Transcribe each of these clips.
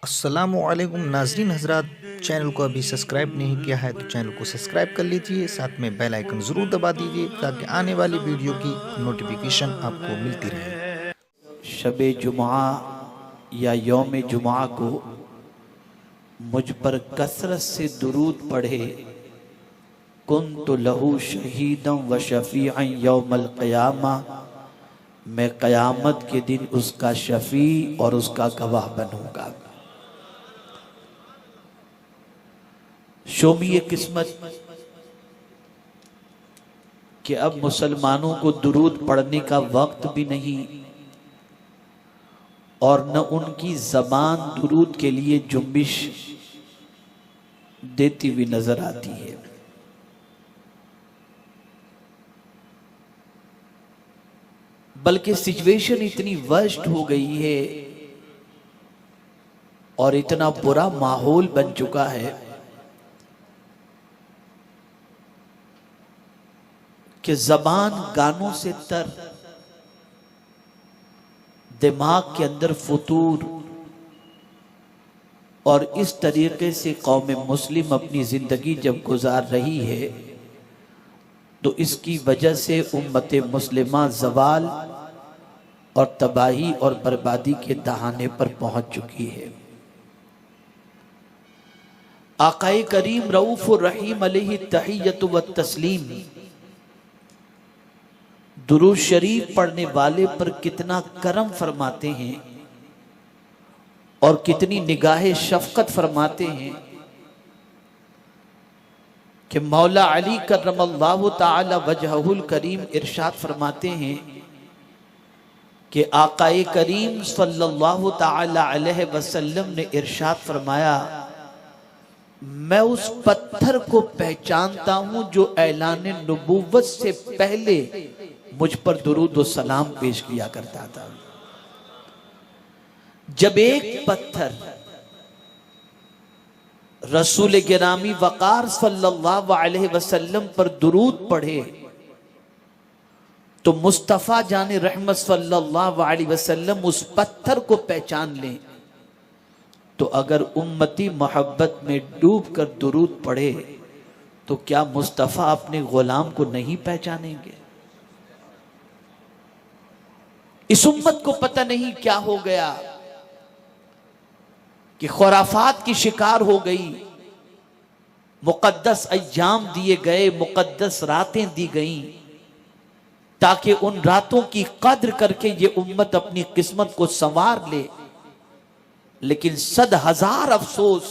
अस्सलामुअलैकुम नाजरीन हजरात, चैनल को अभी सब्सक्राइब नहीं किया है तो चैनल को सब्सक्राइब कर लीजिए, साथ में बेल आइकन ज़रूर दबा दीजिए ताकि आने वाली वीडियो की नोटिफिकेशन आपको मिलती रहे। शबे जुमा या यौम जुमा को मुझ पर कसरत से दुरूद पढ़े, कुन्तु लहू शहीदम व शफीअन यौमल क़यामा, मैं क़यामत के दिन उसका शफी और उसका गवाह बनूंगा। शोमिए किस्मत कि अब मुसलमानों को दुरूद पढ़ने का वक्त भी नहीं और न उनकी जबान दुरूद के लिए जुम्बिश देती हुई नजर आती है। बल्कि सिचुएशन इतनी वर्स्ट हो गई है और इतना बुरा माहौल बन चुका है कि जबान गानों से तर, दिमाग के अंदर फुतूर, और इस तरीके से कौम मुस्लिम अपनी जिंदगी जब गुजार रही है तो इसकी वजह से उम्मत मुस्लिमा जवाल और तबाही और बर्बादी के दहाने पर पहुंच चुकी है। आकाए करीम रऊफ रहीम अलैहि तहियत व तस्लीम दुरूद शरीफ पढ़ने वाले पर कितना करम फरमाते हैं और कितनी निगाहे शफकत फरमाते हैं कि मौला अली करमल्लाहु ताला वजहुल करीम इरशाद फरमाते हैं कि आकाए करीम सल्लल्लाहु ताला अलैहि वसल्लम ने इरशाद फरमाया, मैं उस पत्थर को पहचानता हूं जो ऐलान नबूवत से पहले मुझ पर दुरूद व सलाम पेश किया करता था। जब एक पत्थर रसूल गिरामी वकार सल्लल्लाहु अलैहि वसल्लम पर दुरूद पढ़े तो मुस्तफ़ा जाने रहमत सल्लल्लाहु अलैहि वसल्लम उस पत्थर को पहचान लें, तो अगर उम्मती मोहब्बत में डूब कर दुरूद पढ़े तो क्या मुस्तफ़ा अपने गुलाम को नहीं पहचानेंगे? इस उम्मत को पता नहीं क्या हो गया कि खुराफात की शिकार हो गई, मुकद्दस अय्याम दिए गए, मुकद्दस रातें दी गईं ताकि उन रातों की कद्र करके ये उम्मत अपनी किस्मत को संवार ले। लेकिन सद हजार अफसोस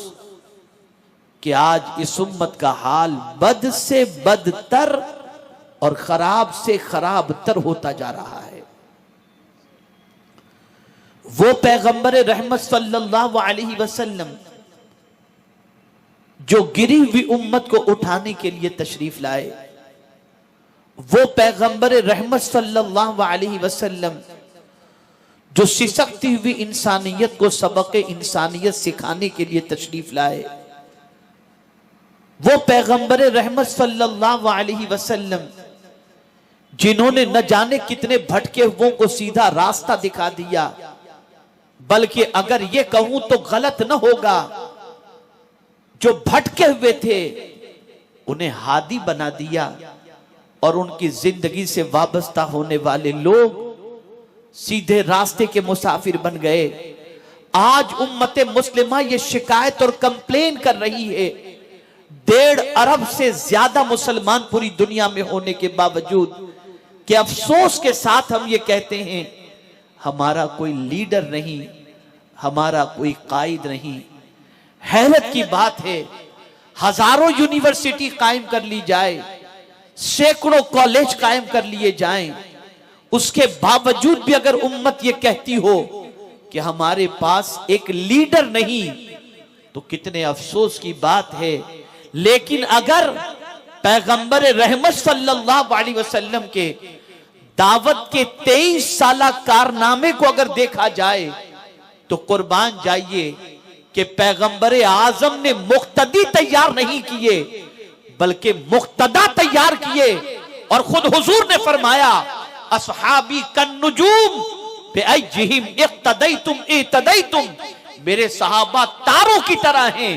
कि आज इस उम्मत का हाल बद से बदतर और खराब से खराब तर होता जा रहा है। वो पैगंबर रहमत सल्लल्लाहु अलैहि वसल्लम जो गिरी हुई उम्मत को उठाने के लिए तशरीफ लाए, वो पैगंबर रहमत सल्लल्लाहु अलैहि वसल्लम जो सिसकती हुई इंसानियत को सबक इंसानियत सिखाने के लिए तशरीफ लाए, वो पैगंबर रहमत सल्लल्लाहु अलैहि वसल्लम जिन्होंने न जाने कितने भटके हुओं को सीधा रास्ता दिखा दिया, बल्कि अगर ये कहूं तो गलत न होगा, जो भटके हुए थे उन्हें हादी बना दिया और उनकी जिंदगी से वाबस्ता होने वाले लोग सीधे रास्ते के मुसाफिर बन गए। आज उम्मत मुस्लिमा ये शिकायत और कंप्लेन कर रही है, 1.5 अरब से ज्यादा मुसलमान पूरी दुनिया में होने के बावजूद, कि अफसोस के साथ हम ये कहते हैं हमारा कोई लीडर नहीं, हमारा कोई कायद नहीं। हैरत की बात है, हजारों यूनिवर्सिटी कायम कर ली जाए, सैकड़ों कॉलेज कायम कर लिए जाएं, उसके बावजूद भी अगर उम्मत ये कहती हो कि हमारे पास एक लीडर नहीं, तो कितने अफसोस की बात है। लेकिन अगर पैगंबर रहमत सल्लल्लाहु अलैहि वसल्लम के दावत के 23 साला कारनामे को अगर देखा जाए तो कुर्बान जाइए कि पैगंबर आजम ने मुक्तदी तैयार नहीं किए बल्कि मुक्तदा तैयार किए, और खुद हुजूर ने फरमाया अस्हाबी कन्नुजूम बिअय्यिहिम इक्तदैतुम इतदैतुम, मेरे सहाबा तारों की तरह हैं,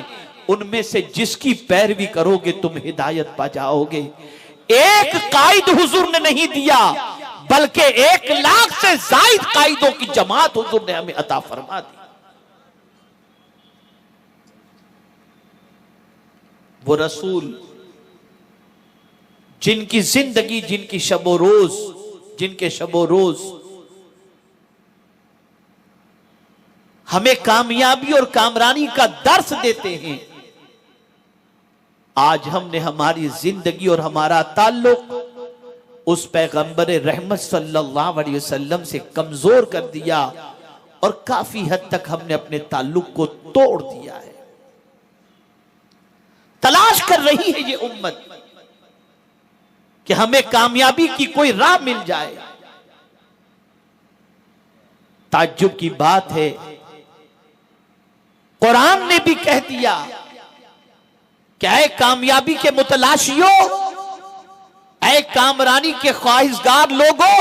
उनमें से जिसकी पैरवी करोगे तुम हिदायत पा जाओगे। एक कायद हुजूर ने नहीं दिया, बल्कि 1 लाख से जायद कायदों की जमात हुजूर ने हमें अता फरमा दी। वो रसूल जिनकी जिंदगी, जिनके शबो रोज हमें कामयाबी और कामरानी का दर्स देते हैं, आज हमने हमारी जिंदगी और हमारा ताल्लुक उस पैगंबर रहमत सल्लल्लाहु अलैहि वसल्लम से कमजोर कर दिया और काफी हद तक हमने अपने ताल्लुक को तोड़ दिया है। तलाश कर रही है ये उम्मत कि हमें कामयाबी की कोई राह मिल जाए। ताज्जुब की बात है, कुरान ने भी कह दिया क्या है, कामयाबी के मुतलाशियों, ऐ कामरानी के ख्वाहिशगार लोगों,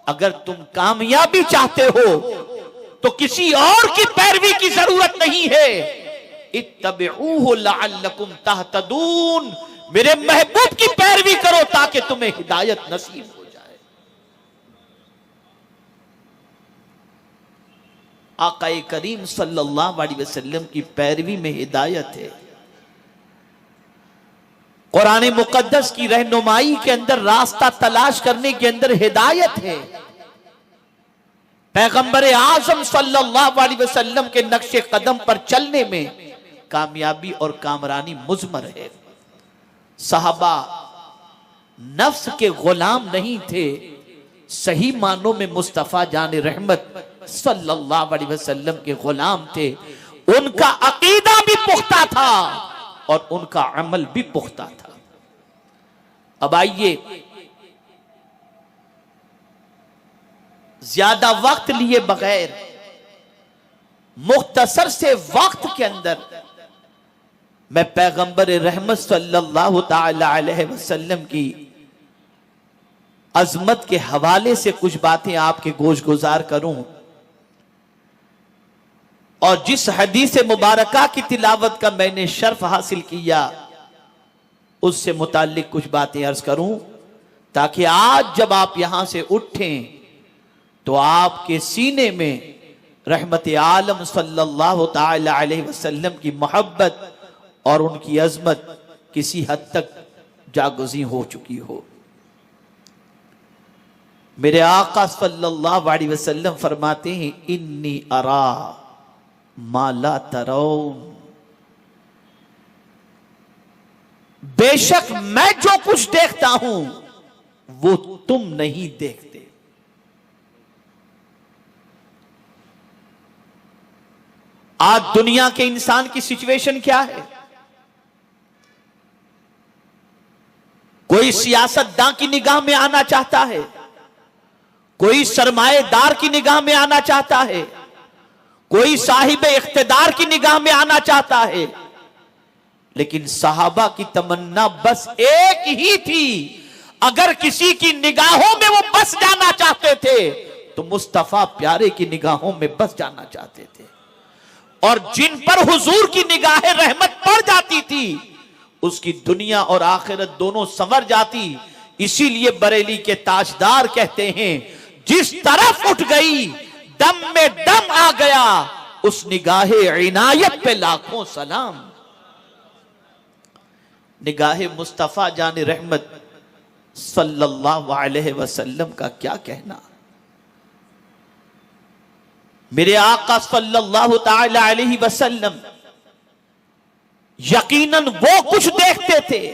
अगर तुम कामयाबी चाहते हो तो किसी और की पैरवी की जरूरत नहीं है। इत्तबिऊहु लअल्लकुम तहतदून, मेरे महबूब की पैरवी करो ताकि तुम्हें हिदायत नसीब हो जाए। आकाए करीम सल्लल्लाहु अलैहि वसल्लम की पैरवी में हिदायत है। कुरान मुकद्दस की रहनुमाई के अंदर, रास्ता तलाश करने के अंदर हिदायत है। पैगंबर आजम सल्लल्लाहु अलैहि वसल्लम के नक्शे कदम पर चलने में कामयाबी और कामरानी मुज़मर है। सहाबा नफ्स के गुलाम नहीं थे, सही मानों में मुस्तफा जान रहमत सल्लल्लाहु अलैहि वसल्लम के गुलाम थे। उनका अकीदा भी पुख्ता था और उनका अमल भी पुख्ता था। अब आइए, ज्यादा वक्त लिए बगैर मुख्तसर से वक्त के अंदर मैं पैगंबर रहमत सल्लल्लाहु ताला अलैहि वसल्लम की अजमत के हवाले से कुछ बातें आपके गोश गुजार करूं और जिस हदीस मुबारका की तिलावत का मैंने शर्फ हासिल किया उससे मुताल्लिक कुछ बातें अर्ज करूं, ताकि आज जब आप यहां से उठें तो आपके सीने में रहमत आलम सल्लल्लाहु ताला अलैहि वसल्लम की मोहब्बत और उनकी अजमत किसी हद तक जागुज़ी हो चुकी हो। मेरे आका सल्लल्लाहु अलैहि वसल्लम फरमाते हैं, इन्नी अरा मा ला तरौन, बेशक मैं जो कुछ देखता हूं वो तुम नहीं देखते। आज दुनिया के इंसान की सिचुएशन क्या है? कोई सियासतदान की निगाह में आना चाहता है, कोई सरमाएदार की निगाह में आना चाहता है, कोई साहिब इख्तिदार की निगाह में आना चाहता है, लेकिन सहाबा की तमन्ना बस एक ही थी। अगर किसी की निगाहों में वो बस जाना चाहते थे तो मुस्तफा प्यारे की निगाहों में बस जाना चाहते थे, और जिन पर हुजूर की निगाह रहमत पड़ जाती थी उसकी दुनिया और आखिरत दोनों संवर जाती। इसीलिए बरेली के ताजदार कहते हैं, जिस तरफ उठ गई दम में दम आ गया, उस निगाहे इनायत पे लाखों सलाम। निगाहे मुस्तफा जान रहमत सल्लल्लाहु अलैहि वसल्लम का क्या कहना। मेरे आका सल्लल्लाहु ताला अलैहि वसल्लम यकीनन वो कुछ देखते थे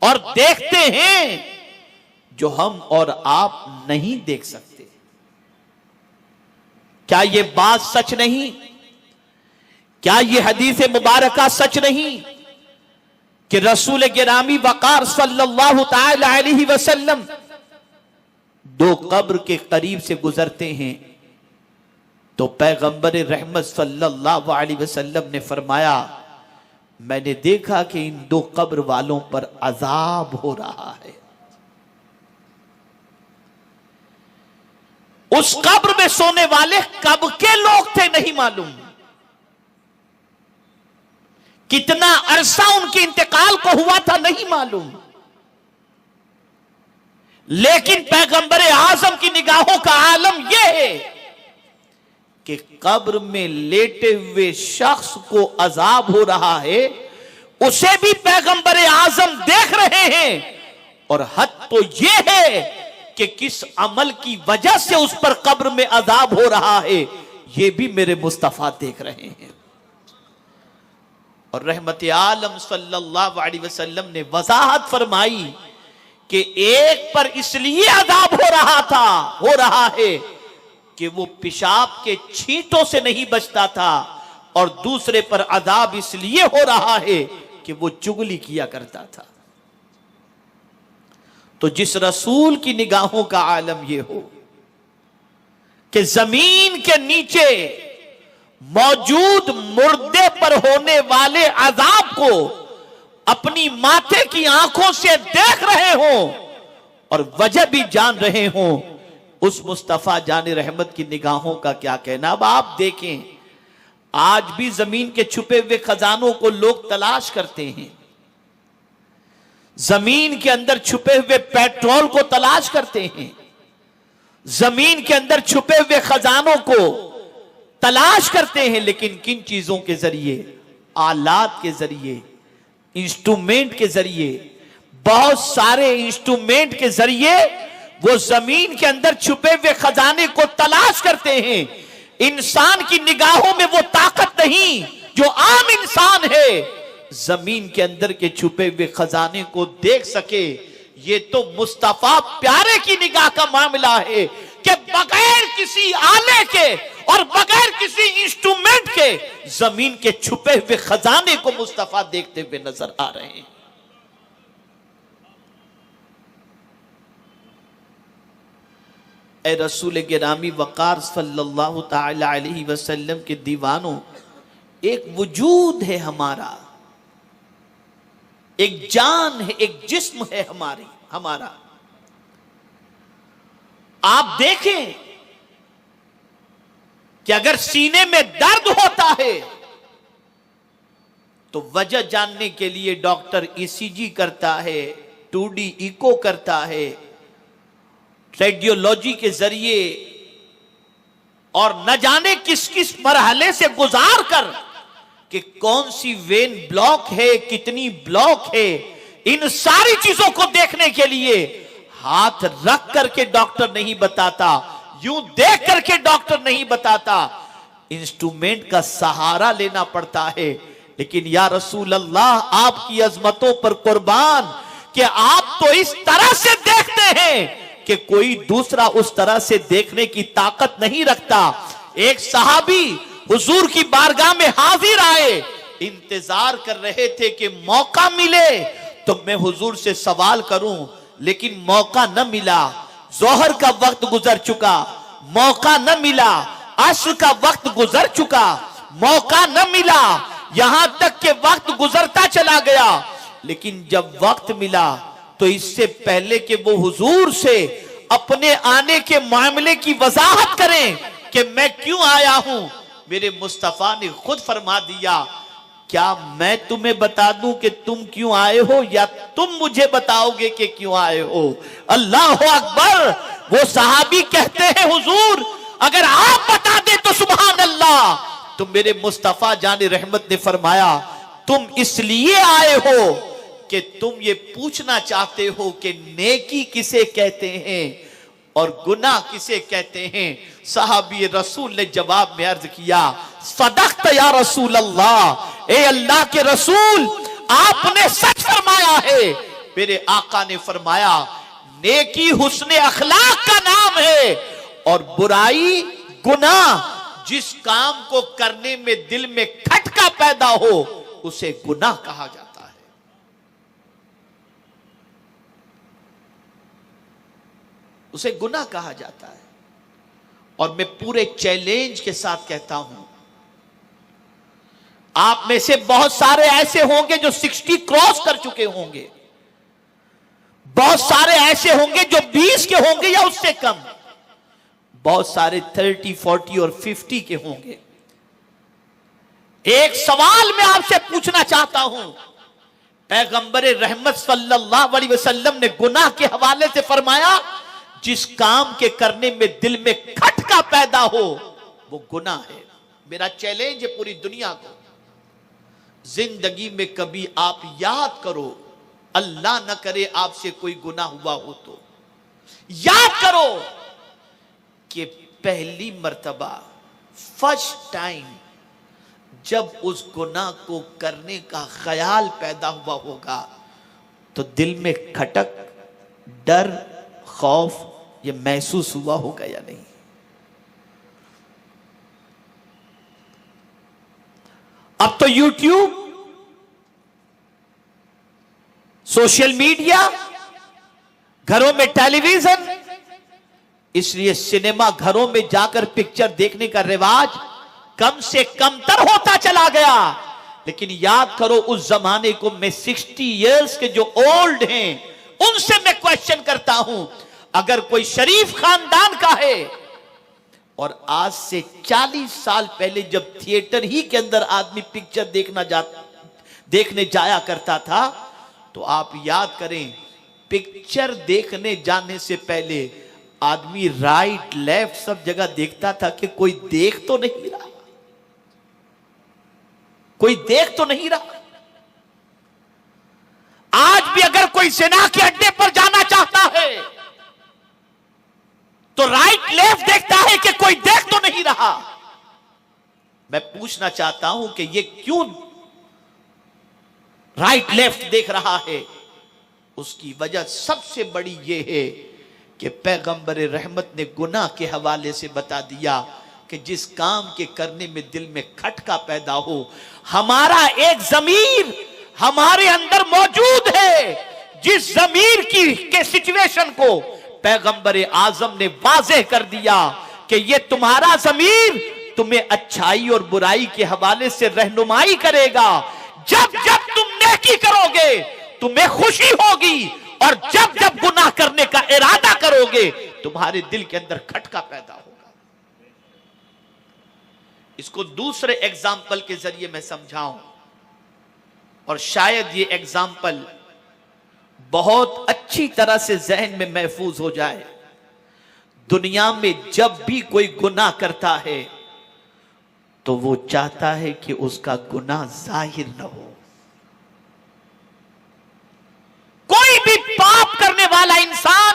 और देखते हैं जो हम और आप नहीं देख सकते। क्या ये बात सच नहीं? क्या ये हदीस मुबारका सच नहीं कि रसूल गिरामी वकार सल्लल्लाहु ताला अलैहि वसल्लम 2 कब्र के करीब से गुजरते हैं तो पैगंबर रहमत सल्लल्लाहु अलैहि वसल्लम ने फरमाया, मैंने देखा कि इन 2 कब्र वालों पर अजाब हो रहा है। उस कब्र में सोने वाले कब के लोग थे नहीं मालूम, कितना अरसा उनके इंतकाल को हुआ था नहीं मालूम, लेकिन पैगंबर आजम की निगाहों का आलम यह है कि कब्र में लेटे हुए शख्स को अजाब हो रहा है, उसे भी पैगंबर आजम देख रहे हैं। और हद तो यह है कि किस अमल की वजह से उस पर कब्र में अजाब हो रहा है, यह भी मेरे मुस्तफा देख रहे हैं। और रहमत आलम सल्लल्लाहु अलैहि वसल्लम ने वजाहत फरमाई कि एक पर इसलिए अजाब हो रहा है कि वो पेशाब के छींटों से नहीं बचता था, और दूसरे पर अजाब इसलिए हो रहा है कि वो चुगली किया करता था। तो जिस रसूल की निगाहों का आलम यह हो कि जमीन के नीचे मौजूद मुर्दे पर होने वाले अजाब को अपनी माथे की आंखों से देख रहे हो और वजह भी जान रहे हो, उस मुस्तफा जाने रहमत की निगाहों का क्या कहना। अब आप देखें, आज भी जमीन के छुपे हुए खजानों को लोग तलाश करते हैं, जमीन के अंदर छुपे हुए पेट्रोल को तलाश करते हैं, जमीन के अंदर छुपे हुए खजानों को तलाश करते हैं, लेकिन किन चीजों के जरिए? आलात के जरिए, इंस्ट्रूमेंट के जरिए, बहुत सारे इंस्ट्रूमेंट के जरिए वो जमीन के अंदर छुपे हुए खजाने को तलाश करते हैं। इंसान की निगाहों में वो ताकत नहीं जो आम इंसान है जमीन के अंदर के छुपे हुए खजाने को देख सके। ये तो मुस्तफा प्यारे की निगाह का मामला है कि बगैर किसी आले के और बगैर किसी इंस्ट्रूमेंट के जमीन के छुपे हुए खजाने को मुस्तफा देखते हुए नजर आ रहे हैं। ए रसूल गिरामी वकार सल्लल्लाहु ताला अलैहि वसल्लम के दीवानों, एक वजूद है हमारा, एक जान है, एक जिस्म है हमारा। आप देखें कि अगर सीने में दर्द होता है तो वजह जानने के लिए डॉक्टर ईसीजी करता है, 2D इको करता है, रेडियोलॉजी के जरिए, और न जाने किस किस मरहले से गुजार कर कि कौन सी वेन ब्लॉक है, कितनी ब्लॉक है, इन सारी चीजों को देखने के लिए हाथ रख करके डॉक्टर नहीं बताता, यूं देख करके डॉक्टर नहीं बताता, इंस्ट्रूमेंट का सहारा लेना पड़ता है। लेकिन या रसूल अल्लाह, आपकी अजमतों पर कुर्बान कि आप तो इस तरह से देखते हैं कि कोई दूसरा उस तरह से देखने की ताकत नहीं रखता। एक सहाबी हुजूर की बारगाह में हाजिर आए, इंतजार कर रहे थे कि मौका मिले तो मैं हुजूर से सवाल करूं, लेकिन मौका न मिला। जोहर का वक्त गुजर चुका, मौका न मिला। अस्र का वक्त गुजर चुका, मौका न मिला। यहां तक के वक्त गुजरता चला गया, लेकिन जब वक्त मिला तो इससे पहले कि वो हुजूर से अपने आने के मामले की वजाहत करें कि मैं क्यों आया हूं, मेरे मुस्तफा ने खुद फरमा दिया, क्या मैं तुम्हें बता दूं कि तुम क्यों आए हो या तुम मुझे बताओगे कि क्यों आए हो? अल्लाह अकबर। वो सहाबी कहते हैं हुजूर अगर आप बता दे तो सुभान अल्लाह। तो मेरे मुस्तफा जाने रहमत ने फरमाया, तुम इसलिए आए हो कि तुम ये पूछना चाहते हो कि नेकी किसे कहते हैं और गुनाह किसे कहते हैं। सहाबी रसूल ने जवाब में अर्ज किया, सदक़त या रसूल अल्लाह, ए अल्लाह के रसूल आपने सच फरमाया है। मेरे आका ने फरमाया, नेकी हुस्ने अखलाक का नाम है और बुराई गुनाह। जिस काम को करने में दिल में खटका पैदा हो उसे गुनाह कहा जाता है। उसे गुनाह कहा जाता है। और मैं पूरे चैलेंज के साथ कहता हूं, आप में से बहुत सारे ऐसे होंगे जो 60 क्रॉस कर चुके होंगे, बहुत सारे ऐसे होंगे जो 20 के होंगे या उससे कम, बहुत सारे 30, 40 और 50 के होंगे। एक सवाल मैं आपसे पूछना चाहता हूं। पैगंबर रहमत सल्लल्लाहु अलैहि वसल्लम ने गुनाह के हवाले से फरमाया, जिस काम के करने में दिल में खटका पैदा हो वो गुनाह है। मेरा चैलेंज है पूरी दुनिया को, जिंदगी में कभी आप याद करो, अल्लाह न करे आपसे कोई गुनाह हुआ हो तो याद करो कि पहली मर्तबा, फर्स्ट टाइम जब उस गुनाह को करने का ख्याल पैदा हुआ होगा तो दिल में खटक, डर, खौफ ये महसूस हुआ होगा या नहीं? अब तो यूट्यूब, सोशल मीडिया, घरों में टेलीविजन, इसलिए सिनेमा घरों में जाकर पिक्चर देखने का रिवाज कम से कम तर होता चला गया। लेकिन याद करो उस जमाने को, मैं 60 इयर्स के जो ओल्ड हैं उनसे मैं क्वेश्चन करता हूं, अगर कोई शरीफ खानदान का है और आज से 40 साल पहले जब थिएटर ही के अंदर आदमी पिक्चर देखने जाया करता था, तो आप याद करें, पिक्चर देखने जाने से पहले आदमी राइट लेफ्ट सब जगह देखता था कि कोई देख तो नहीं रहा, कोई देख तो नहीं रहा। आज भी अगर कोई जिना के अड्डे पर जाना चाहता है तो राइट लेफ्ट देखता है कि कोई देख तो नहीं रहा। मैं पूछना चाहता हूं कि ये क्यों राइट लेफ्ट देख रहा है? उसकी वजह सबसे बड़ी ये है कि पैगंबर रहमत ने गुनाह के हवाले से बता दिया कि जिस काम के करने में दिल में खटका पैदा हो, हमारा एक ज़मीर हमारे अंदर मौजूद है, जिस ज़मीर के सिचुएशन को पैगंबर आजम ने वाज़ेह कर दिया कि ये तुम्हारा ज़मीर तुम्हें अच्छाई और बुराई के हवाले से रहनुमाई करेगा। जब जब तुम नेकी करोगे तुम्हें खुशी होगी, और जब जब गुनाह करने का इरादा करोगे तुम्हारे दिल के अंदर खटका पैदा होगा। इसको दूसरे एग्जाम्पल के जरिए मैं समझाऊं, और शायद ये एग्जाम्पल बहुत अच्छी तरह से जहन में महफूज हो जाए। दुनिया में जब भी कोई गुनाह करता है तो वो चाहता है कि उसका गुनाह जाहिर न हो। कोई भी पाप करने वाला इंसान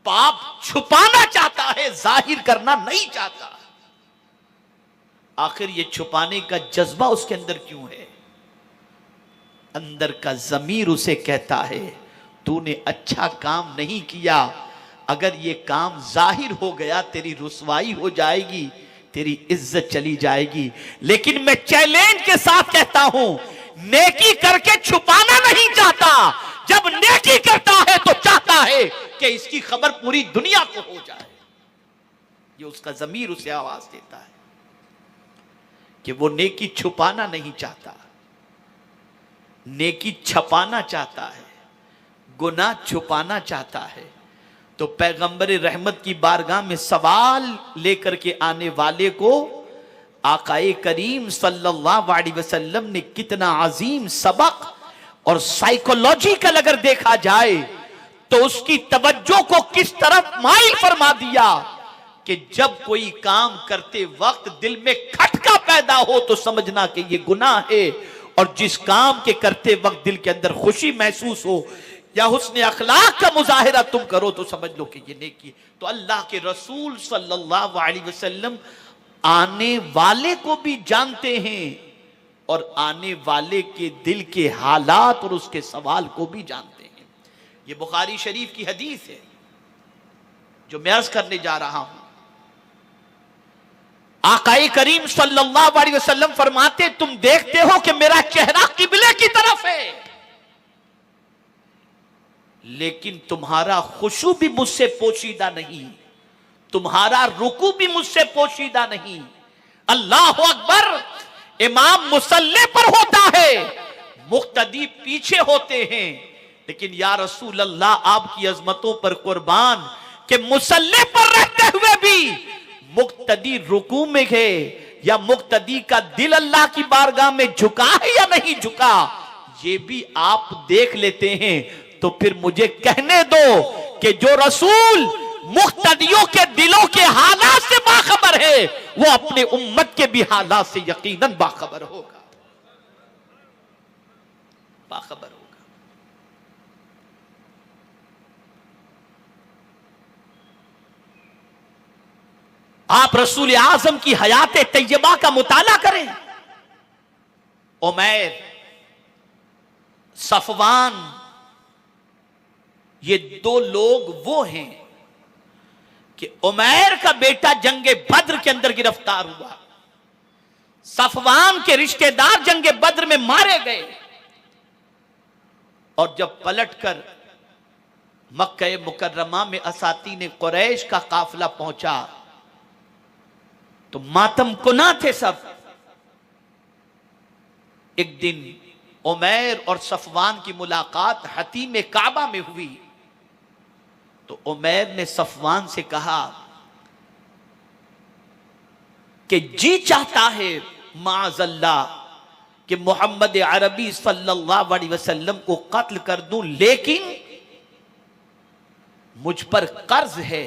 पाप छुपाना चाहता है, जाहिर करना नहीं चाहता। आखिर ये छुपाने का जज्बा उसके अंदर क्यों है? अंदर का ज़मीर उसे कहता है तूने अच्छा काम नहीं किया, अगर ये काम जाहिर हो गया तेरी रुसवाई हो जाएगी, तेरी इज्जत चली जाएगी। लेकिन मैं चैलेंज के साथ कहता हूं, नेकी करके छुपाना नहीं चाहता, जब नेकी करता है तो चाहता है कि इसकी खबर पूरी दुनिया को हो जाए। ये उसका ज़मीर उसे आवाज देता है कि वो नेकी छुपाना नहीं चाहता, नेकी छपाना चाहता है, गुनाह छुपाना चाहता है। तो पैगंबर रहमत की बारगाह में सवाल लेकर के आने वाले को आकाए करीम सल्लल्लाहु अलैहि वसल्लम ने कितना अजीम सबक और साइकोलॉजिकल अगर देखा जाए तो उसकी तवज्जो को किस तरफ माइल फरमा दिया कि जब कोई काम करते वक्त दिल में खटका पैदा हो तो समझना कि ये गुनाह है, और जिस काम के करते वक्त दिल के अंदर खुशी महसूस हो या हुस्न अखलाक का मुजाहिरा तुम करो तो समझ लो कि ये नेकी। तो अल्लाह के रसूल सल्लल्लाहु अलैहि वसल्लम आने वाले को भी जानते हैं और आने वाले के दिल के हालात और उसके सवाल को भी जानते हैं। ये बुखारी शरीफ की हदीस है जो मैं अर्ज करने जा रहा हूं। आकाए करीम सल्लल्लाहु अलैहि वसल्लम फरमाते, तुम देखते हो कि मेरा चेहरा किबले की तरफ है, लेकिन तुम्हारा खुशू भी मुझसे पोशीदा नहीं, तुम्हारा रुकू भी मुझसे पोशीदा नहीं। अल्लाह अकबर इमाम मुसल्ले पर होता है, मुक्तदी पीछे होते हैं, लेकिन या रसूल अल्लाह आपकी अजमतों पर कुर्बान कि मुसल्ले पर रहते हुए भी मुक्तदी रुकू में है, या मुक्तदी का दिल अल्लाह की बारगाह में झुका है या नहीं झुका, ये भी आप देख लेते हैं। तो फिर मुझे कहने दो कि जो रसूल मुक्तदियों के दिलों के हालात से बाखबर है, वो अपने उम्मत के भी हालात से यकीनन बाखबर होगा, बाखबर होगा। आप रसूल आजम की हयात तैयबा का मुताला करें। उमैर, सफवान, ये दो लोग वो हैं कि उमैर का बेटा जंगे बद्र के अंदर गिरफ्तार हुआ, सफवान के रिश्तेदार जंगे बद्र में मारे गए, और जब पलटकर मक्का मुकर्रमा में असातीन कुरैश का काफिला पहुंचा तो मातम कुना थे सब। एक दिन उमैर और सफवान की मुलाकात हतीम काबा में हुई तो उमैर ने सफवान से कहा कि जी चाहता है माअज़ल्ला कि मोहम्मद अरबी सल्लल्लाहु अलैहि वसल्लम को कत्ल कर दूं, लेकिन मुझ पर कर्ज है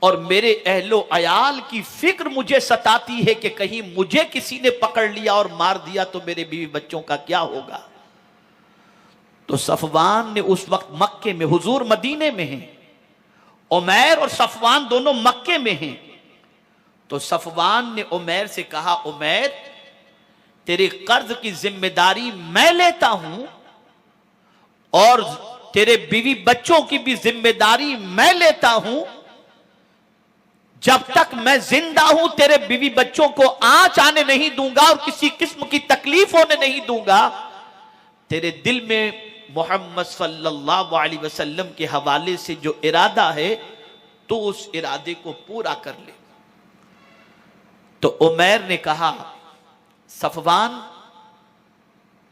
और मेरे अहलो अयाल की फिक्र मुझे सताती है कि कहीं मुझे किसी ने पकड़ लिया और मार दिया तो मेरे बीवी बच्चों का क्या होगा। तो सफवान ने उस वक्त मक्के में, हुजूर मदीने में हैं, उमैर और सफवान दोनों मक्के में हैं। तो सफवान ने उमैर से कहा, उमैर तेरे कर्ज की जिम्मेदारी मैं लेता हूं और तेरे बीवी बच्चों की भी जिम्मेदारी मैं लेता हूं। जब तक मैं जिंदा हूं तेरे बीवी बच्चों को आंच आने नहीं दूंगा और किसी किस्म की तकलीफ होने नहीं दूंगा। तेरे दिल में मोहम्मद सल्लल्लाहु अलैहि वसल्लम के हवाले से जो इरादा है तो उस इरादे को पूरा कर ले। तो उमैर ने कहा, सफवान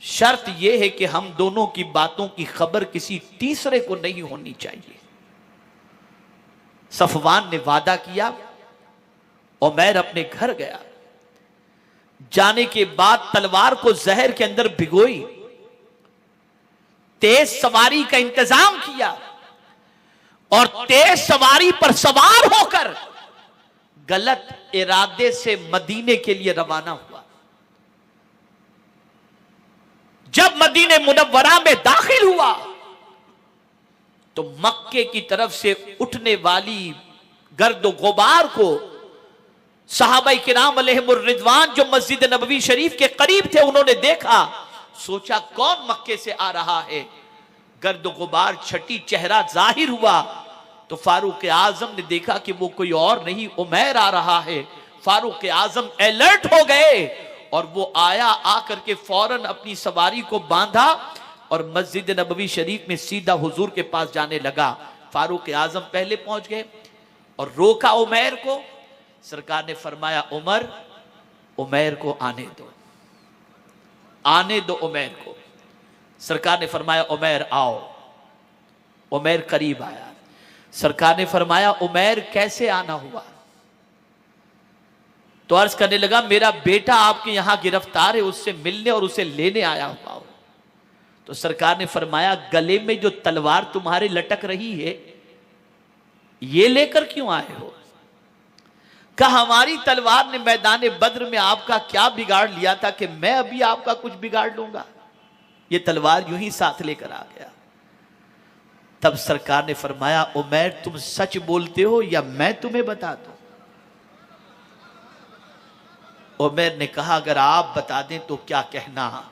शर्त यह है कि हम दोनों की बातों की खबर किसी तीसरे को नहीं होनी चाहिए। सफवान ने वादा किया। उमैर अपने घर गया, जाने के बाद तलवार को जहर के अंदर भिगोई, तेज सवारी का इंतजाम किया और तेज सवारी पर सवार होकर गलत इरादे से मदीने के लिए रवाना हुआ। जब मदीने मुनव्वरा में दाखिल हुआ तो मक्के की तरफ से उठने वाली गर्द गुबार को सहाबा किराम अलैहिमुर रिज़वान जो मस्जिद नबवी शरीफ के करीब थे उन्होंने देखा, सोचा कौन मक्के से आ रहा है। गर्द गुबार छटी, चेहरा जाहिर हुआ तो फारूक आजम ने देखा कि वो कोई और नहीं उमैर आ रहा है। फारूक आजम अलर्ट हो गए और वो आया, आकर के फौरन अपनी सवारी को बांधा और मस्जिद नबवी शरीफ में सीधा हुजूर के पास जाने लगा। फारूक आजम पहले पहुंच गए और रोका उमैर को। सरकार ने फरमाया, उमर, उमैर को आने दो, आने दो उमैर को। सरकार ने फरमाया, उमैर आओ। उमैर करीब आया। सरकार ने फरमाया, उमैर कैसे आना हुआ? तो अर्ज करने लगा, मेरा बेटा आपके यहां गिरफ्तार है, उससे मिलने और उसे लेने आया हुआ हूं। तो सरकार ने फरमाया, गले में जो तलवार तुम्हारे लटक रही है ये लेकर क्यों आए हो? कहा, हमारी तलवार ने मैदान बद्र में आपका क्या बिगाड़ लिया था कि मैं अभी आपका कुछ बिगाड़ लूंगा? ये तलवार यूं ही साथ लेकर आ गया। तब सरकार ने फरमाया, उमैर तुम सच बोलते हो या मैं तुम्हें बता दूं? उमैर ने कहा, अगर आप बता दें तो क्या कहना।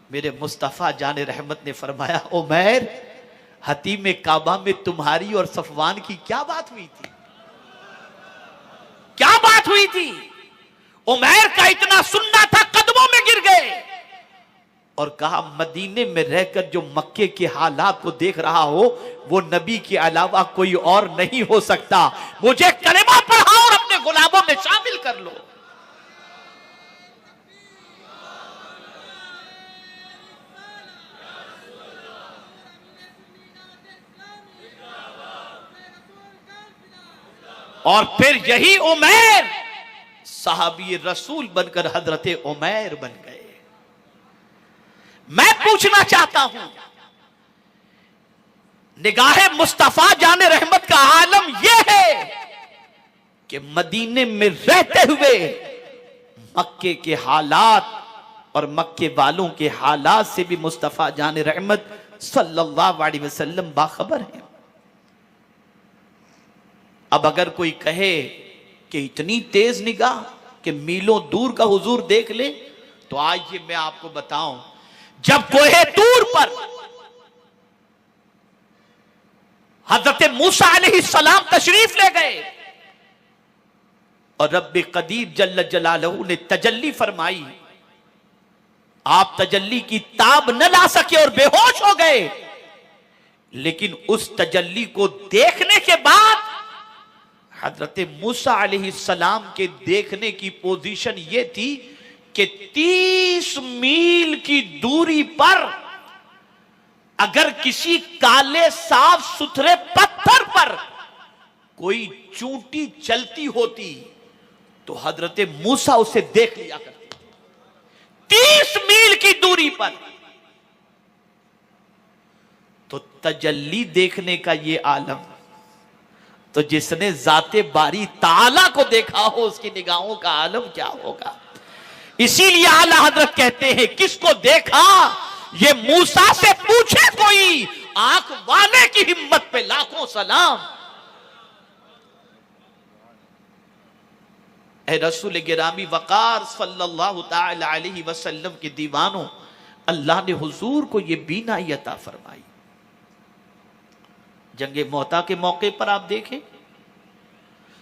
मेरे मुस्तफा जाने रहमत ने फरमाया, उमैर हतीम काबा में तुम्हारी और सफवान की क्या बात हुई थी? क्या बात हुई थी? उमैर का इतना सुनना था, कदमों में गिर गए और कहा, मदीने में रहकर जो मक्के के हालात को देख रहा हो वो नबी के अलावा कोई और नहीं हो सकता। मुझे कलेमा पढ़ाओ और अपने गुलामों में शामिल कर लो। और फिर यही उमैर सहाबी रसूल बनकर हजरत उमैर बन गए। मैं पूछना चाहता हूं, निगाहे मुस्तफा जाने रहमत का आलम यह है कि मदीने में रहते हुए मक्के के हालात और मक्के वालों के हालात से भी मुस्तफा जाने रहमत सल्लल्लाहु अलैहि वसल्लम बाखबर है। अब अगर कोई कहे कि इतनी तेज निगाह कि मीलों दूर का हुजूर देख ले, तो आइए मैं आपको बताऊं, जब कोहे तूर पर हजरत मूसा अलैहिस्सलाम तशरीफ ले गए और रब्बे कदीर जल्ल जलालहू ने तजल्ली फरमाई, आप तजल्ली की ताब न ला सके और बेहोश हो गए, लेकिन उस तजल्ली को देखने के बाद हजरत मूसा अलैहिस्सलाम के देखने की पोजीशन यह थी कि 30 मील की दूरी पर अगर किसी काले साफ सुथरे पत्थर पर कोई चूंटी चलती होती तो हजरत मूसा उसे देख लिया करते। 30 मील की दूरी पर। तो तजल्ली देखने का ये आलम, तो जिसने जाते बारी ताला को देखा हो उसकी निगाहों का आलम क्या होगा। इसीलिए आला हजरत कहते हैं, किसको देखा ये मूसा से पूछे कोई, आंख वाले की हिम्मत पे लाखों सलाम। ए रसूल गिरामी वकार सल्लल्लाहु ताला अलैहि वसल्लम के दीवानों, अल्लाह ने हुजूर को यह बीनाई अता फरमाई। जंगे मोता के मौके पर आप देखें,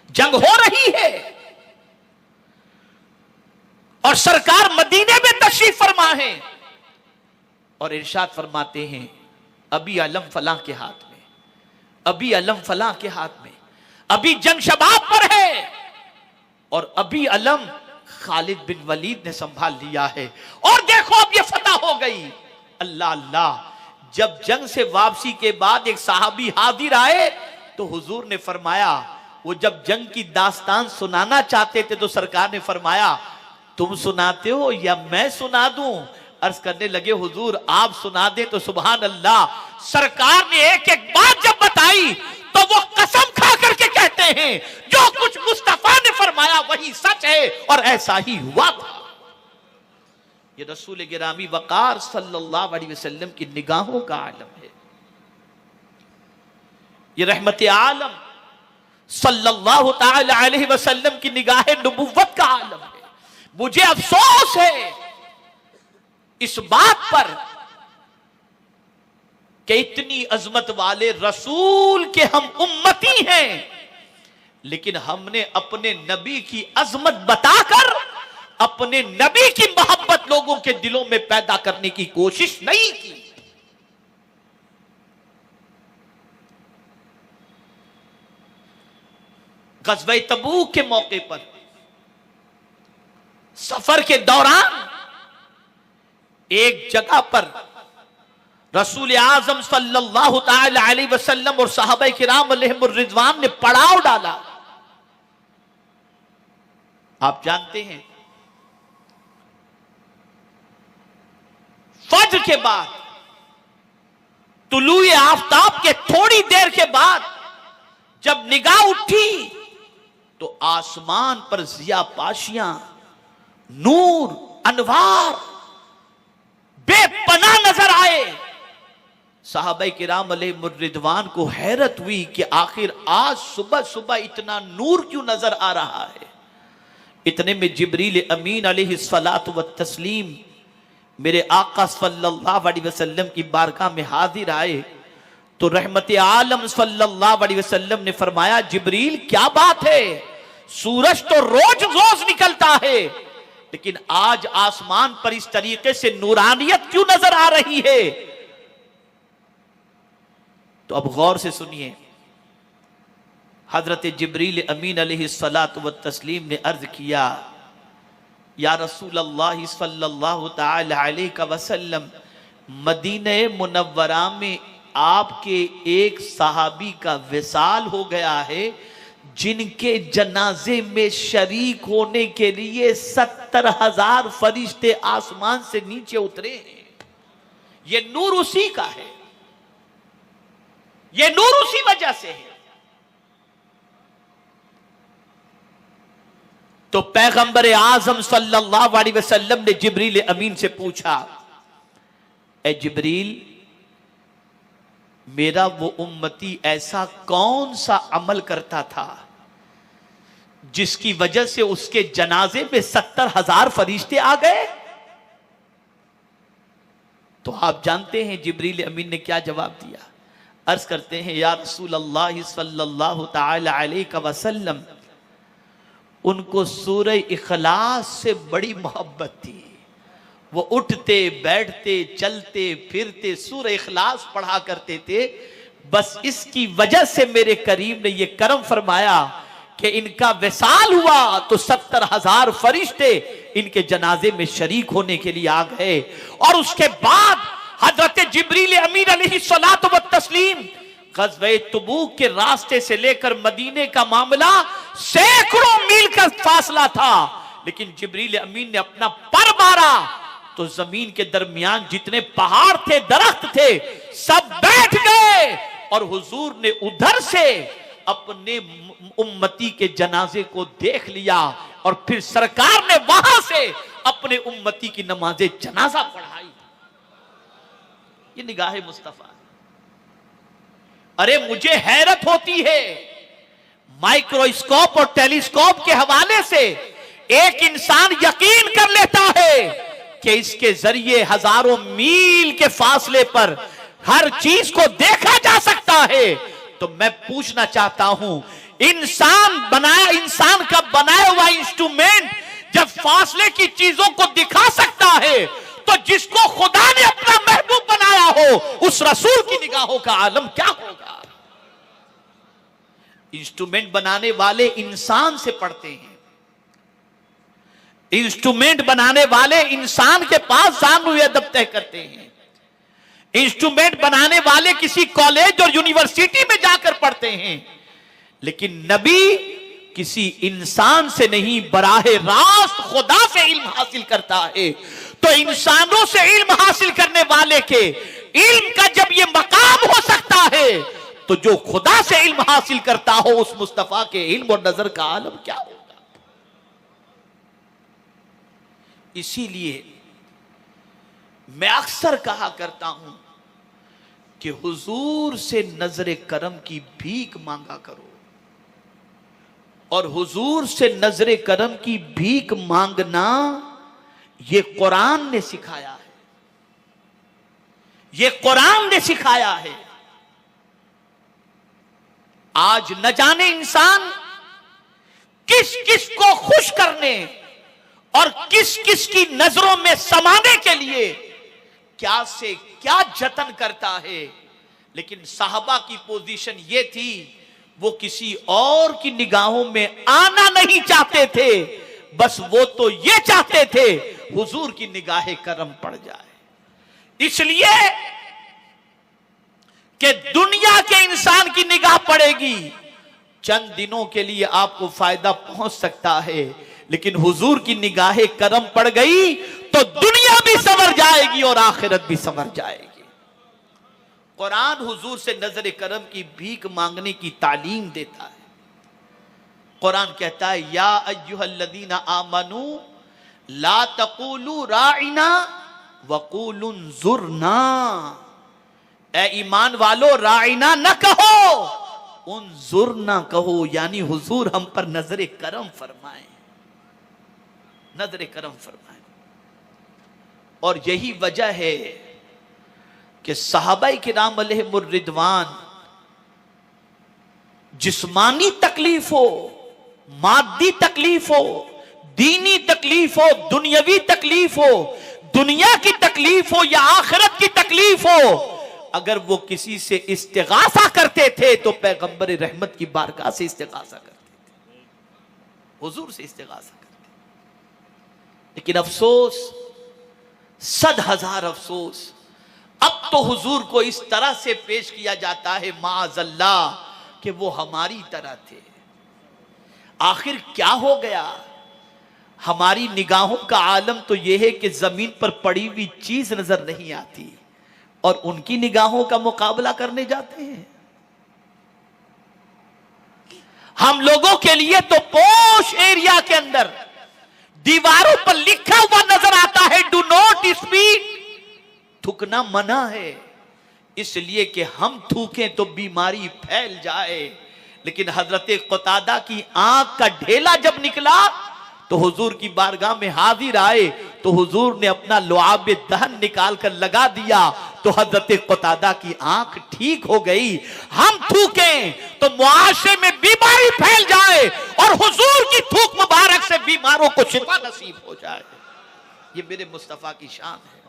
जंग हो रही है और सरकार मदीने में तशरीफ फरमा है और इरशाद फरमाते हैं, अभी अलम फलां के हाथ में, अभी अलम फलां के हाथ में, अभी जंग शबाब पर है और अभी अलम खालिद बिन वलीद ने संभाल लिया है और देखो अब ये फतह हो गई। अल्लाह अल्लाह। जब जंग से वापसी के बाद एक सहाबी हाजिर आए तो हुजूर ने फरमाया, वो जब जंग की दास्तान सुनाना चाहते थे तो सरकार ने फरमाया, तुम सुनाते हो या मैं सुना दूं। अर्ज करने लगे, हुजूर आप सुना दे तो सुभान अल्लाह। सरकार ने एक एक बात जब बताई तो वो कसम खा करके कहते हैं, जो कुछ मुस्तफा ने फरमाया वही सच है और ऐसा ही हुआ था। ये रसूल गिरामी वकार सल्लल्लाहु अलैहि वसल्लम की निगाहों का आलम है। ये रहमत आलम सल्लल्लाहु ताला अलैहि वसल्लम की निगाह नबुव्वत का आलम है। मुझे अफसोस है इस बात पर कि इतनी अजमत वाले रसूल के हम उम्मती हैं, लेकिन हमने अपने नबी की अजमत बताकर अपने नबी की मोहब्बत लोगों के दिलों में पैदा करने की कोशिश नहीं की। गज़वे तबूक के मौके पर सफर के दौरान एक जगह पर रसूल आजम सल्लल्लाहु ताला अलैहि वसल्लम और सहाबा किराम अलैहिमुर रिज़वान ने पड़ाव डाला। आप जानते हैं, फज्र के बाद, तुलूए आफताब के थोड़ी देर के बाद जब निगाह उठी तो आसमान पर जिया पाशियां, नूर, अनवार बेपनाह नजर आए। सहाबा किराम अलैहिमुर रिज़वान को हैरत हुई कि आखिर आज सुबह सुबह इतना नूर क्यों नजर आ रहा है। इतने में जिब्रील अमीन अलैहिस्सलातु व तस्लीम मेरे आका सल्लल्लाहु अलैहि वसल्लम की बारगाह में हाजिर आए तो रहमत आलम सल्लल्लाहु अलैहि वसल्लम ने फरमाया, जिब्रील क्या बात है, सूरज तो रोज रोज निकलता है लेकिन आज आसमान पर इस तरीके से नूरानियत क्यों नजर आ रही है। तो अब गौर से सुनिए, हजरत जिब्रील अमीन अलैहिस्सलातु व तस्लीम ने अर्ज किया, या रसूल अल्लाह सल्लल्लाहु ताला अलैहि वसल्लम, मदीने मुनव्वरा में आपके एक सहाबी का विसाल हो गया है जिनके जनाजे में शरीक होने के लिए 70,000 फरिश्ते आसमान से नीचे उतरे हैं। ये नूर उसी का है, ये नूर उसी वजह से है। तो पैगंबर आजम सल्लल्लाहु अलैहि वसल्लम ने जिब्रील अमीन से पूछा, ए जिब्रील, मेरा वो उम्मती ऐसा कौन सा अमल करता था जिसकी वजह से उसके जनाजे में 70,000 फरिश्ते आ गए? तो आप जानते हैं जिब्रील अमीन ने क्या जवाब दिया। अर्ज करते हैं, या रसूल अल्लाह सल्लल्लाहु ताला अलैहि वसल्लम, उनको सूरह इखलास से बड़ी मोहब्बत थी। वो उठते बैठते चलते फिरते सूरह इखलास पढ़ा करते थे। बस इसकी वजह से मेरे करीम ने ये करम फरमाया कि इनका विसाल हुआ तो 70,000 फरिश्ते इनके जनाजे में शरीक होने के लिए आ गए। और उसके बाद हजरत जिब्रील अमीन अलैहिस्सलातु व तस्लीम ग़ज़वे तबूक के रास्ते से लेकर मदीने का मामला सैकड़ों मील का फासला था, लेकिन जिब्रील अमीन ने अपना पर मारा तो जमीन के दरमियान जितने पहाड़ थे, दरख्त थे, सब बैठ गए। और हुजूर ने उधर से अपने उम्मती के जनाजे को देख लिया और फिर सरकार ने वहां से अपने उम्मती की नमाजे जनाजा पढ़ाई। ये निगाह मुस्तफा। अरे मुझे हैरत होती है, माइक्रोस्कोप और टेलीस्कोप के हवाले से एक इंसान यकीन कर लेता है कि इसके जरिए हजारों मील के फासले पर हर चीज को देखा जा सकता है। तो मैं पूछना चाहता हूं, इंसान का बनाया हुआ इंस्ट्रूमेंट जब फासले की चीजों को दिखा सकता है, तो जिसको खुदा ने अपना महबूब बनाया हो उस रसूल की निगाहों का आलम क्या होगा। इंस्ट्रूमेंट बनाने वाले इंसान से पढ़ते हैं, इंस्ट्रूमेंट बनाने वाले इंसान के पास जानू अदब तय करते हैं, इंस्ट्रूमेंट बनाने वाले किसी कॉलेज और यूनिवर्सिटी में जाकर पढ़ते हैं, लेकिन नबी किसी इंसान से नहीं, बराहे रास्त खुदा से इल्म हासिल करता है। तो इंसानों से इल्म हासिल करने वाले के इल्म का जब ये मकाम हो सकता है, तो जो खुदा से इल्म हासिल करता हो उस मुस्तफा के इल्म और नजर का आलम क्या होगा। इसीलिए मैं अक्सर कहा करता हूं कि हुजूर से नजर करम की भीख मांगा करो, और हुजूर से नजर करम की भीख मांगना ये कुरान ने सिखाया है, ये कुरान ने सिखाया है। आज न जाने इंसान किस किस को खुश करने और किस किस की नजरों में समाने के लिए क्या से क्या जतन करता है, लेकिन साहबा की पोजीशन ये थी, वो किसी और की निगाहों में आना नहीं चाहते थे, बस वो तो ये चाहते थे हुजूर की निगाहे करम पड़ जाए। इसलिए कि दुनिया के इंसान की निगाह पड़ेगी, चंद दिनों के लिए आपको फायदा पहुंच सकता है, लेकिन हुजूर की निगाहे करम पड़ गई तो दुनिया भी संवर जाएगी और आखिरत भी संवर जाएगी। कुरान हुजूर से नजर करम की भीख मांगने की तालीम देता है। कुरान कहता है, या अय्युहल्लज़ीना आमनू ला तक़ूलू राइना वक़ूलू उन्ज़ुरना। ए ईमान वालो, राइना न कहो, उन्ज़ुरना कहो, यानी हुजूर हम पर नजर करम फरमाए, नजर करम फरमाए। और यही वजह है कि सहाबाए किराम अलैहिमुर रिदवान जिस्मानी तकलीफ हो, मादी तकलीफ हो, दीनी तकलीफ हो, दुनियावी तकलीफ हो, दुनिया की तकलीफ हो या आखिरत की तकलीफ हो, अगर वो किसी से इस्तिगासा करते थे तो पैगंबर रहमत की बारगाह से इस्तिगासा करते थे, हुजूर से इस्तिगासा करते थे। लेकिन अफसोस, सद हजार अफसोस, अब तो हुजूर को इस तरह से पेश किया जाता है माअज़ल्लाह कि वो हमारी तरह थे, आखिर क्या हो गया? हमारी निगाहों का आलम तो यह है कि जमीन पर पड़ी हुई चीज नजर नहीं आती और उनकी निगाहों का मुकाबला करने जाते हैं। हम लोगों के लिए तो पोश एरिया के अंदर दीवारों पर लिखा हुआ नजर आता है, डू नॉट स्पीक, थूकना मना है, इसलिए कि हम थूकें तो बीमारी फैल जाए। लेकिन हजरत क़तादा की आंख का ढेला जब निकला तो हुजूर की बारगाह में हाजिर आए तो हुजूर ने अपना लुआब दहन निकाल कर लगा दिया तो हजरत क़तादा की आंख ठीक हो गई। हम थूकें तो मुआशरे में बीमारी फैल जाए और हुजूर की थूक मुबारक से बीमारों को शिफा नसीब हो जाए। ये मेरे मुस्तफा की शान है,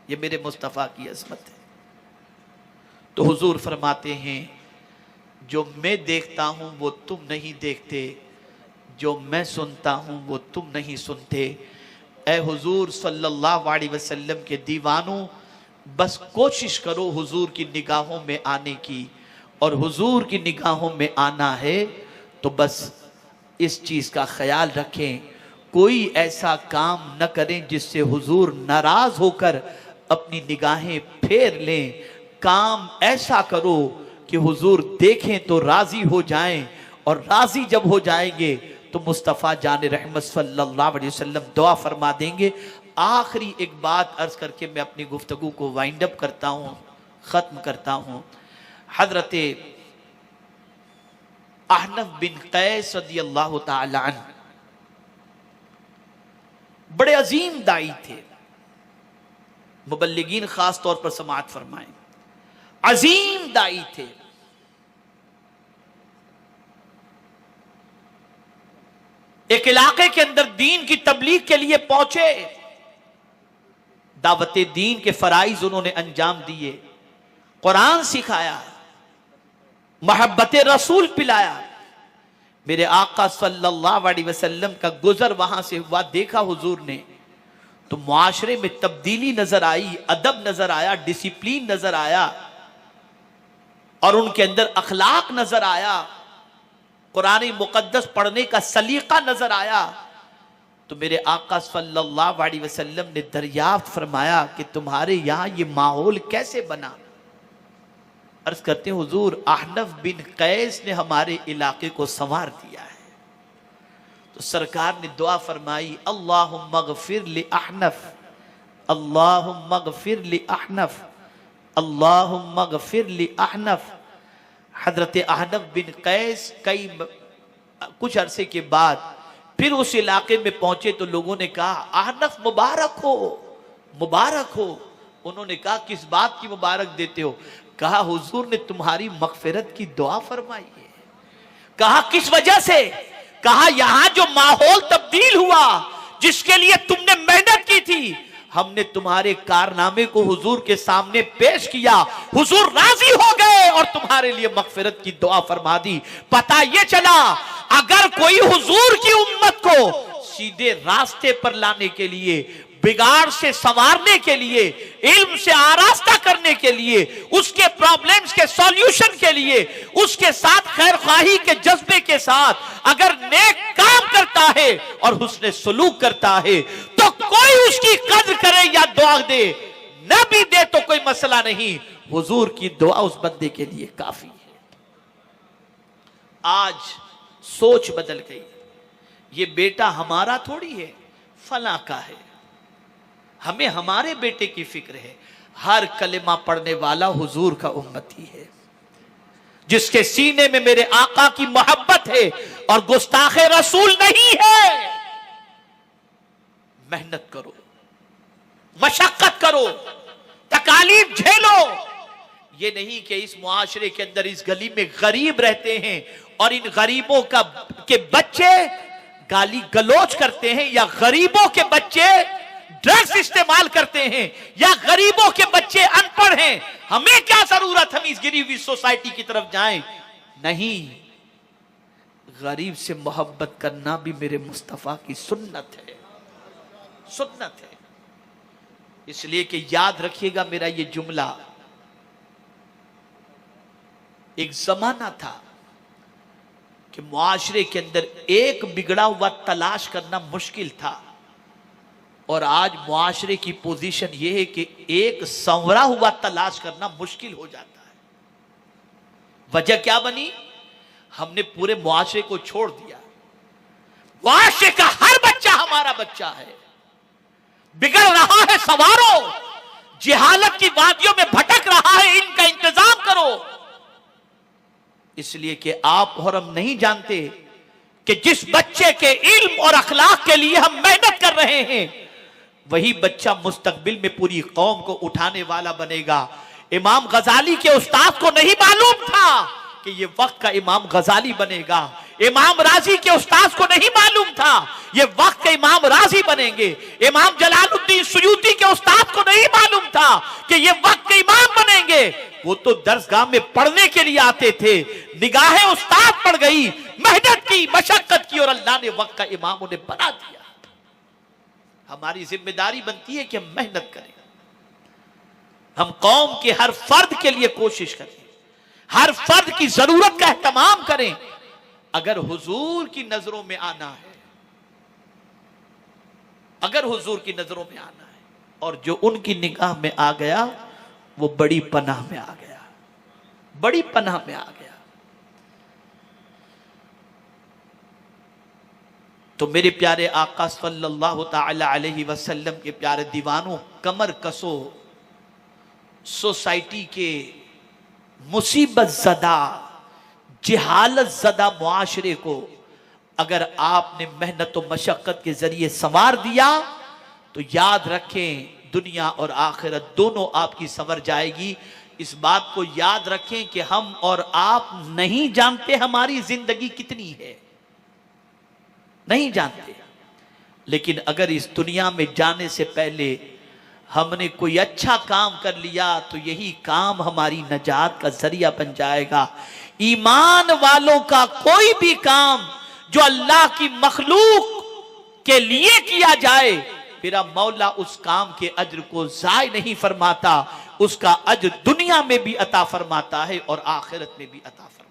ये मेरे मुस्तफा की अजमत है। तो हुजूर फरमाते हैं, जो मैं देखता हूं वो तुम नहीं देखते, जो मैं सुनता हूं वो तुम नहीं सुनते। ए हुजूर सल्लल्लाहु अलैहि वसल्लम के दीवानों, बस कोशिश करो हुजूर की निगाहों में आने की, और हुजूर की निगाहों में आना है तो बस इस चीज का ख्याल रखें, कोई ऐसा काम न करें जिससे हुजूर नाराज होकर अपनी निगाहें फेर लें। काम ऐसा करो कि हुजूर देखें तो राजी हो जाएं, और राजी जब हो जाएंगे तो मुस्तफ़ा जान रहमत सल्लल्लाहु अलैहि वसल्लम दुआ फरमा देंगे। आखिरी एक बात अर्ज करके मैं अपनी गुफ्तगू को वाइंड अप करता हूँ, ख़त्म करता हूँ। हज़रत अहनफ बिन कैस रज़ियल्लाहु ताला अन्हु बड़े अजीम दाई थे, मुबल्लिगीन खास तौर पर समाअत फरमाएं, अजीम दाई थे। एक इलाके के अंदर दीन की तबलीग के लिए पहुंचे, दावत दीन के फराइज उन्होंने अंजाम दिए, कुरान सिखाया, मोहब्बत रसूल पिलाया। मेरे आका सल्लल्लाहु अलैहि वसल्लम का गुजर वहां से हुआ, देखा हुजूर ने तो मुआशरे में तब्दीली नजर आई, अदब नजर आया, डिसिप्लिन नजर आया, और उनके अंदर अखलाक नजर आया, कुरान मुकद्दस पढ़ने का सलीका नजर आया। तो मेरे आका सल्लल्लाहु अलैहि वसल्लम ने दरियाफ्त फरमाया कि तुम्हारे यहां ये माहौल कैसे बना? अर्ज करते हैं, हुजूर अहनफ बिन कैस ने हमारे इलाके को संवार दिया है। तो सरकार ने दुआ फरमाई, अल्लाहुम्मा गफिर लि अहनफ, अल्लाहुम्मा गफिर लि अहनफ, अल्लाहुम्मा गफिर लि अहनफ। हजरत अहनफ बिन कैस कुछ अरसे के बाद फिर उस इलाके में पहुंचे तो लोगों ने कहा, अहनफ मुबारक हो, मुबारक हो। उन्होंने कहा, किस बात की मुबारक देते हो? कहा, हुजूर ने तुम्हारी मगफिरत की दुआ फरमाई है। कहा, किस वजह से? कहा, यहां जो माहौल तब्दील हुआ, जिसके लिए तुमने मेहनत की थी, हमने तुम्हारे कारनामे को हुजूर के सामने पेश किया, हुजूर राजी हो गए और तुम्हारे लिए मगफिरत की दुआ फरमा दी। पता ये चला, अगर कोई हुजूर की उम्मत को सीधे रास्ते पर लाने के लिए, बिगाड़ से संवारने के लिए, इल्म से आरास्ता करने के लिए, उसके प्रॉब्लम्स के सॉल्यूशन के लिए, उसके साथ खैर ख्वाही के जज्बे के साथ अगर नेक काम करता है और हुस्ने सलूक करता है, तो कोई उसकी कद्र करे या दुआ दे, न भी दे तो कोई मसला नहीं, हुजूर की दुआ उस बंदे के लिए काफी है। आज सोच बदल गई, ये बेटा हमारा थोड़ी है, फला का है, हमें हमारे बेटे की फिक्र है। हर कलिमा पढ़ने वाला हुजूर का उम्मती है, जिसके सीने में मेरे आका की मोहब्बत है और गुस्ताखे रसूल नहीं है। मेहनत करो, मशक्कत करो, तकालीफ झेलो। ये नहीं कि इस मुआशरे के अंदर, इस गली में गरीब रहते हैं और इन गरीबों के बच्चे गाली गलोच करते हैं, या गरीबों के बच्चे ड्रग्स इस्तेमाल करते हैं, या गरीबों के बच्चे अनपढ़ हैं, हमें क्या जरूरत, हम इस गिरी हुई सोसाइटी की तरफ जाएं? नहीं, गरीब से मोहब्बत करना भी मेरे मुस्तफा की सुन्नत है, सुन्नत है। इसलिए कि याद रखिएगा मेरा ये जुमला, एक जमाना था कि मुआशरे के अंदर एक बिगड़ा हुआ तलाश करना मुश्किल था, और आज मुआशरे की पोजीशन यह है कि एक संवरा हुआ तलाश करना मुश्किल हो जाता है। वजह क्या बनी? हमने पूरे मुआशरे को छोड़ दिया। मुआशरे का हर बच्चा हमारा बच्चा है। बिगड़ रहा है, संवारो। जिहालत की वादियों में भटक रहा है, इनका इंतजाम करो। इसलिए कि आप और हम नहीं जानते कि जिस बच्चे के इल्म और अखलाक के लिए हम मेहनत कर रहे हैं, वही बच्चा मुस्तकबिल में पूरी कौम को उठाने वाला बनेगा। इमाम गजाली के उस्ताद को नहीं मालूम था कि ये वक्त का इमाम गजाली बनेगा। इमाम राजी के उस्ताद को नहीं मालूम था ये वक्त के इमाम राजी बनेंगे। इमाम जलालुद्दीन सुयूती के उस्ताद को नहीं मालूम था कि ये वक्त के इमाम बनेंगे। वो तो दरसगाह में पढ़ने के लिए आते थे, निगाहें उस्ताद पड़ गई, मेहनत की, मशक्कत की, और अल्लाह ने वक्त का इमाम उन्हें बना दिया। हमारी जिम्मेदारी बनती है कि हम मेहनत करें, हम कौम के हर फर्द के लिए कोशिश करें, हर फर्द की जरूरत का एहतमाम करें। अगर हुजूर की नजरों में आना है, अगर हुजूर की नजरों में आना है, और जो उनकी निगाह में आ गया वो बड़ी पनाह में आ गया, बड़ी पनाह में आ गया। तो मेरे प्यारे आका सल्लल्लाहु ताला अलैहि वसल्लम के प्यारे दीवानों, कमर कसो सोसाइटी के मुसीबत ज़दा, जिहालत ज़दा मुआशरे को अगर आपने मेहनत और मशक्कत के जरिए संवार दिया तो याद रखें दुनिया और आखिरत दोनों आपकी संवर जाएगी। इस बात को याद रखें कि हम और आप नहीं जानते हमारी जिंदगी कितनी है, नहीं जानते, लेकिन अगर इस दुनिया में जाने से पहले हमने कोई अच्छा काम कर लिया तो यही काम हमारी नजात का जरिया बन जाएगा। ईमान वालों का कोई भी काम जो अल्लाह की मखलूक के लिए किया जाए, मेरा मौला उस काम के अज्र को जाय नहीं फरमाता, उसका अज्र दुनिया में भी अता फरमाता है और आखिरत में भी अता फरमाता है।